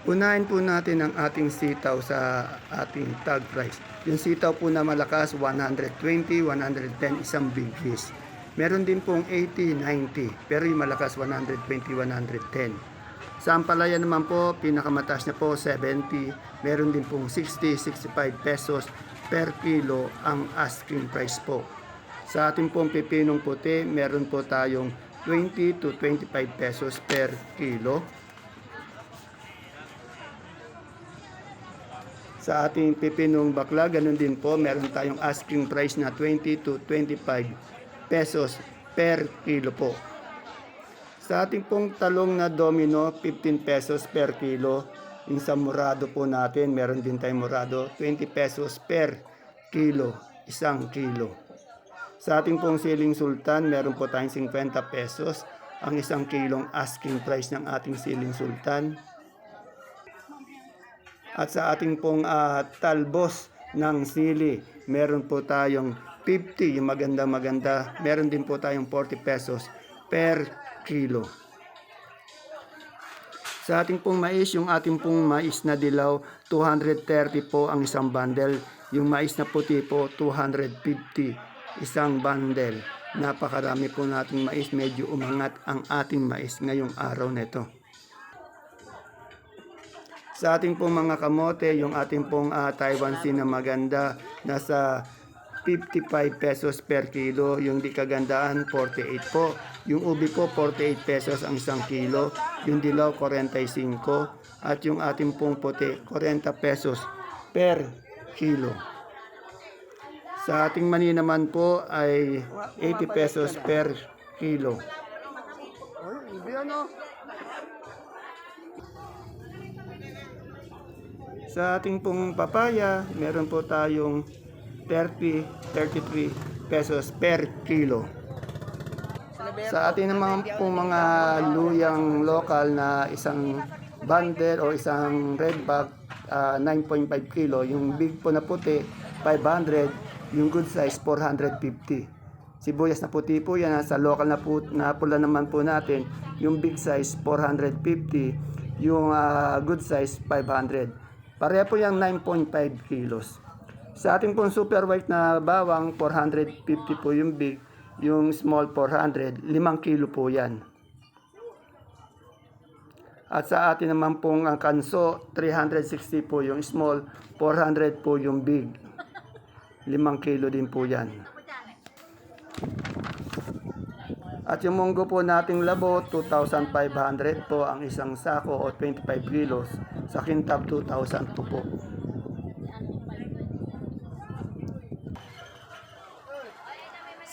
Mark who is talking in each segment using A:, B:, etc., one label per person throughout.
A: Unahin po natin ang ating sitaw sa ating tag price. Yung sitaw po na malakas, 120, 110, isang big fish. Meron din pong 80, 90, pero yung malakas 120, 110. Sa ampalaya naman po, pinakamataas na po 70, meron din pong 60, 65 pesos per kilo ang asking price po. Sa ating pong pipinong puti, meron po tayong 20 to 25 pesos per kilo. Sa ating pipinong bakla, ganun din po, meron tayong asking price na 20 to 25 pesos per kilo po. Sa ating pong talong na domino, 15 pesos per kilo. Yung sa murado po natin, meron din tayong murado, 20 pesos per kilo, isang kilo. Sa ating pong siling sultan, meron po tayong 50 pesos ang isang kilong asking price ng ating siling sultan. At sa ating pong talbos ng sili, meron po tayong 50, yung maganda-maganda. Meron din po tayong 40 pesos per kilo. Sa ating pong mais, yung ating pong mais na dilaw, 230 po ang isang bundle. Yung mais na puti po, 250 isang bundle. Napakarami po nating mais, medyo umangat ang ating mais ngayong araw nito. Sa ating pong mga kamote, yung ating pong Taiwan Sea na maganda, nasa 55 pesos per kilo. Yung di kagandaan, 48 po. Yung ubi po, 48 pesos ang isang kilo. Yung dilaw, 45. At yung ating pong puti, 40 pesos per kilo. Sa ating mani naman po ay 80 pesos per kilo. Sa ating pong papaya, meron po tayong 30, 33 pesos per kilo. Sa ating naman pong mga luyang lokal na isang bundle o isang red bag, 9.5 kilo. Yung big po na puti, 500. Yung good size, 450. Sibuyas na puti po yan. Sa local na pula naman po natin, yung big size, 450. Yung good size, 500. Pareha po yung 9.5 kilos. Sa ating pong super white na bawang, 450 po yung big. Yung small, 400. 5 kilo po yan. At sa atin naman pong ang kanso, 360 po yung small, 400 po yung big. 5 kilo din po yan. At yung munggo po nating labo, 2,500 po ang isang sako o 25 kilos. Sa kintab, 2,000 po.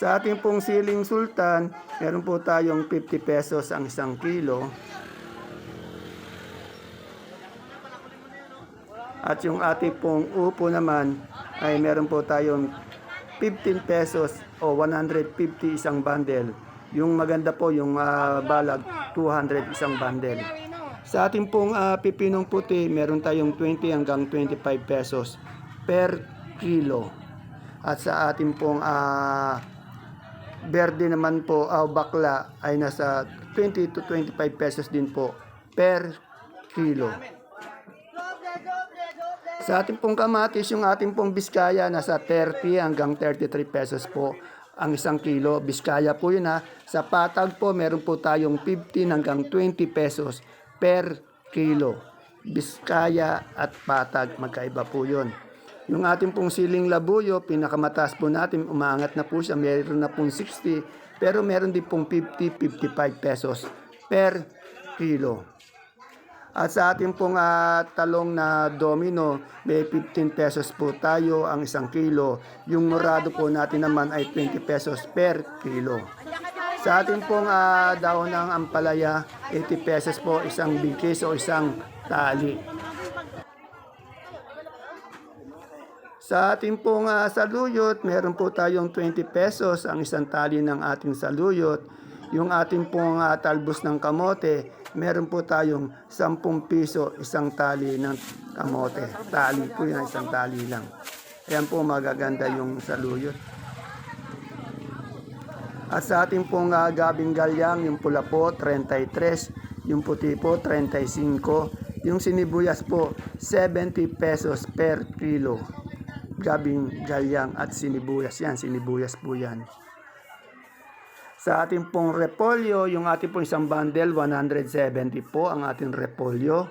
A: Sa ating pong siling sultan, meron po tayong 50 pesos ang isang kilo. At yung ating pong upo naman ay meron po tayong 15 pesos o 150 isang bundle. Yung maganda po, yung balag, 200 isang bundle. Sa ating pong pipinong puti, meron tayong 20 hanggang 25 pesos per kilo. At sa ating pong berde naman po, bakla, ay nasa 20 to 25 pesos din po per kilo. Sa ating pong kamatis, yung ating pong biskaya, nasa 30 hanggang 33 pesos po ang isang kilo. Biskaya po yun ha. Sa patag po, meron po tayong 15 hanggang 20 pesos per kilo. Biskaya at patag, magkaiba po yun. Yung ating pong siling labuyo, pinakamataas po natin, umaangat na po siya. Meron na pong 60, pero meron din pong 50, 55 pesos per kilo. At sa ating pong talong na domino, may 15 pesos po tayo ang isang kilo. Yung murado po natin naman ay 20 pesos per kilo. Sa ating pong dahon ng ampalaya, 80 pesos po isang bigkis o isang tali. Sa ating pong saluyot, meron po tayong 20 pesos ang isang tali ng ating saluyot. Yung ating pong talbos ng kamote, meron po tayong 10 piso isang tali ng kamote. Tali po yan, isang tali lang. Ayan po, magaganda yung saluyot. At sa ating pong gabing galyang, yung pula po, 33. Yung puti po, 35. Yung sinibuyas po, 70 pesos per kilo. Gabing galyang at sinibuyas yan. Sinibuyas po yan. Sa ating pong repolyo, yung ating pong isang bundle, 170 po ang ating repolyo.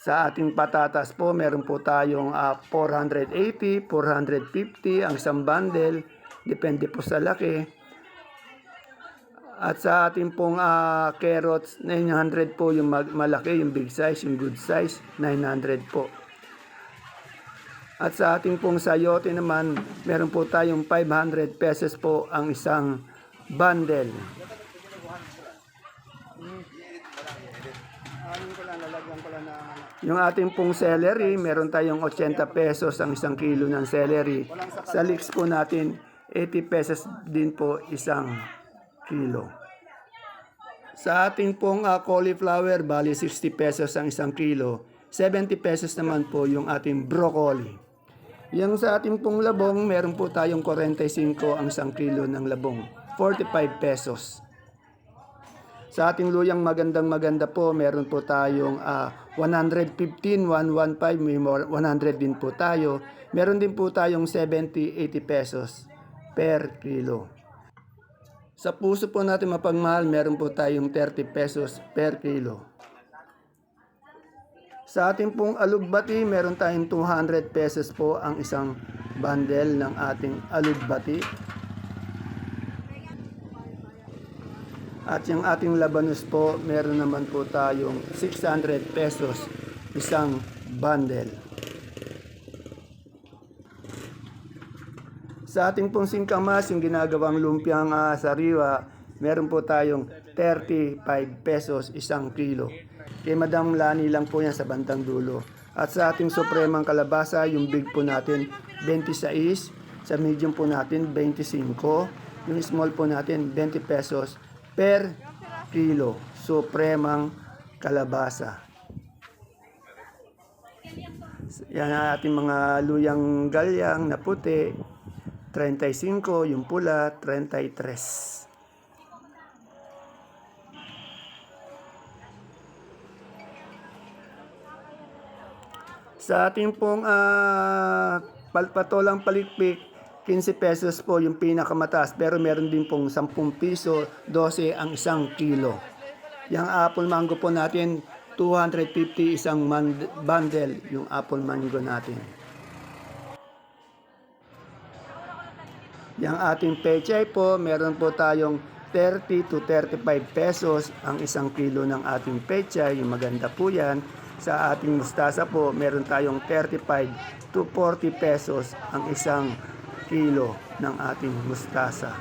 A: Sa ating patatas po, meron po tayong 480, 450 ang isang bundle. Depende po sa laki. At sa ating pong carrots, 900 po yung malaki, yung big size, yung good size, 900 po. At sa ating pong sayote naman, meron po tayong 500 pesos po ang isang bundle. Yung ating pong celery, meron tayong 80 pesos ang isang kilo ng celery. Sa leeks po natin, 80 pesos din po isang kilo. Sa ating pong cauliflower, bali 60 pesos ang isang kilo. 70 pesos naman po yung ating broccoli. Yung sa ating pong labong, meron po tayong 45 ang isang kilo ng labong. 45 pesos. Sa ating luyang maganda po, meron po tayong 115, 115, may 100 din po tayo. Meron din po tayong 70, 80 pesos per kilo. Sa puso po natin mapagmahal, meron po tayong 30 pesos per kilo. Sa ating pong alugbati, meron tayong 200 pesos po ang isang bundle ng ating alugbati. At yung ating labanos po, meron naman po tayong 600 pesos isang bundle. Sa ating pong singkamas, yung ginagawang lumpiang sariwa, meron po tayong 35 pesos isang kilo. Kay Madam Lani lang po yan sa bandang dulo. At sa ating supremang kalabasa, yung big po natin, 26. Sa medium po natin, 25. Yung small po natin, 20 pesos per kilo. Supremang kalabasa. Yan ang ating mga luyang galyang na puti. 35, yung pula, 33. Sa ating pong patolang palikpik, 15 pesos po yung pinakamataas. Pero meron din pong 10 piso, 12 ang isang kilo. Yung apple mango po natin, 250 isang bundle yung apple mango natin. Yung ating pechay po, meron po tayong 30 to 35 pesos ang isang kilo ng ating pechay. Yung maganda po yan. Sa ating mustasa po, meron tayong 35 to 40 pesos ang isang kilo ng ating mustasa.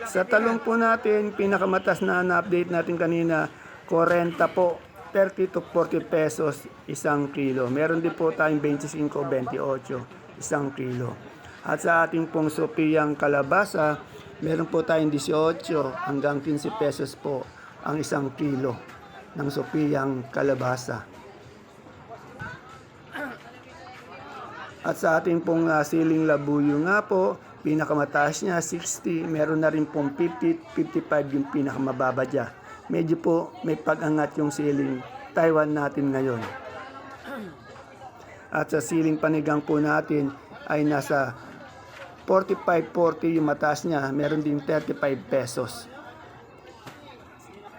A: Sa talong po natin, pinakamatas na na-update natin kanina, 40 po. 30 to 40 pesos isang kilo. Meron din po tayong 25, 28 isang kilo. At sa ating pong sopiyang kalabasa, meron po tayong 18 hanggang 15 pesos po ang isang kilo ng sopiyang kalabasa. At sa ating pong siling labuyo nga po, pinakamataas niya 60, meron na rin pong 50, 55 yung pinakamababa dyan. Medyo po may pag-angat yung siling Taiwan natin ngayon. At sa siling panigang po natin ay nasa 45-40 yung mataas niya. Meron din 35 pesos.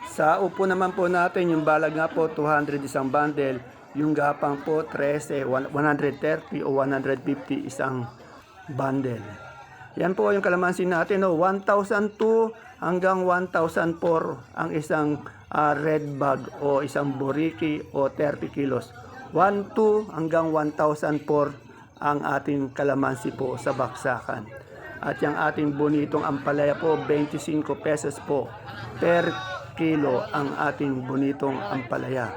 A: Sa upo naman po natin, yung balag nga po 200 isang bundle. Yung gapang po 13, 130 o 150 isang bundle. Yan po yung kalamansi natin, no? 1,002 hanggang 1,004 ang isang red bag o isang boriki o 30 kilos. 1,2 hanggang 1,004 ang ating kalamansi po sa baksakan. At yung ating bonitong ampalaya po, 25 pesos po per kilo ang ating bonitong ampalaya.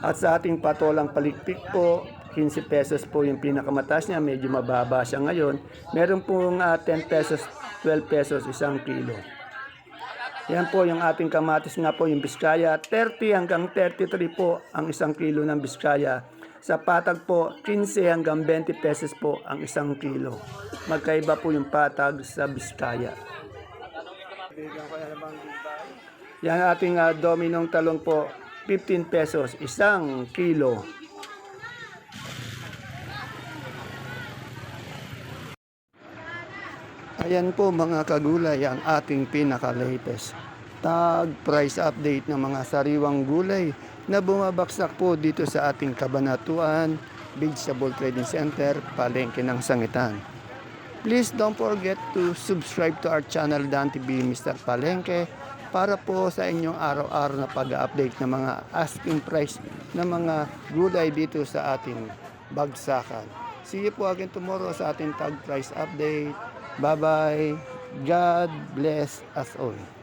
A: At sa ating patolang palikpik po, 15 pesos po yung pinakamataas niya, medyo mababa siya ngayon. Meron pong 10 pesos, 12 pesos isang kilo. Yan po yung ating kamatis nga po, yung biskaya. 30 hanggang 33 po ang isang kilo ng biskaya. Sa patag po, 15 hanggang 20 pesos po ang isang kilo. Magkaiba po yung patag sa Biskaya. Yan ating dominong talong po, 15 pesos, isang kilo. Ayan po mga kagulay ang ating pinaka-latest tag price update ng mga sariwang gulay na bumabaksak po dito sa ating Cabanatuan Vegetable Trading Center, Palengke ng Sangitan. Please don't forget to subscribe to our channel Dan TV Mr. Palengke para po sa inyong araw-araw na pag-update ng mga asking price ng mga gulay dito sa ating bagsakan. See you po again tomorrow sa ating tag price update. Bye-bye. God bless us all.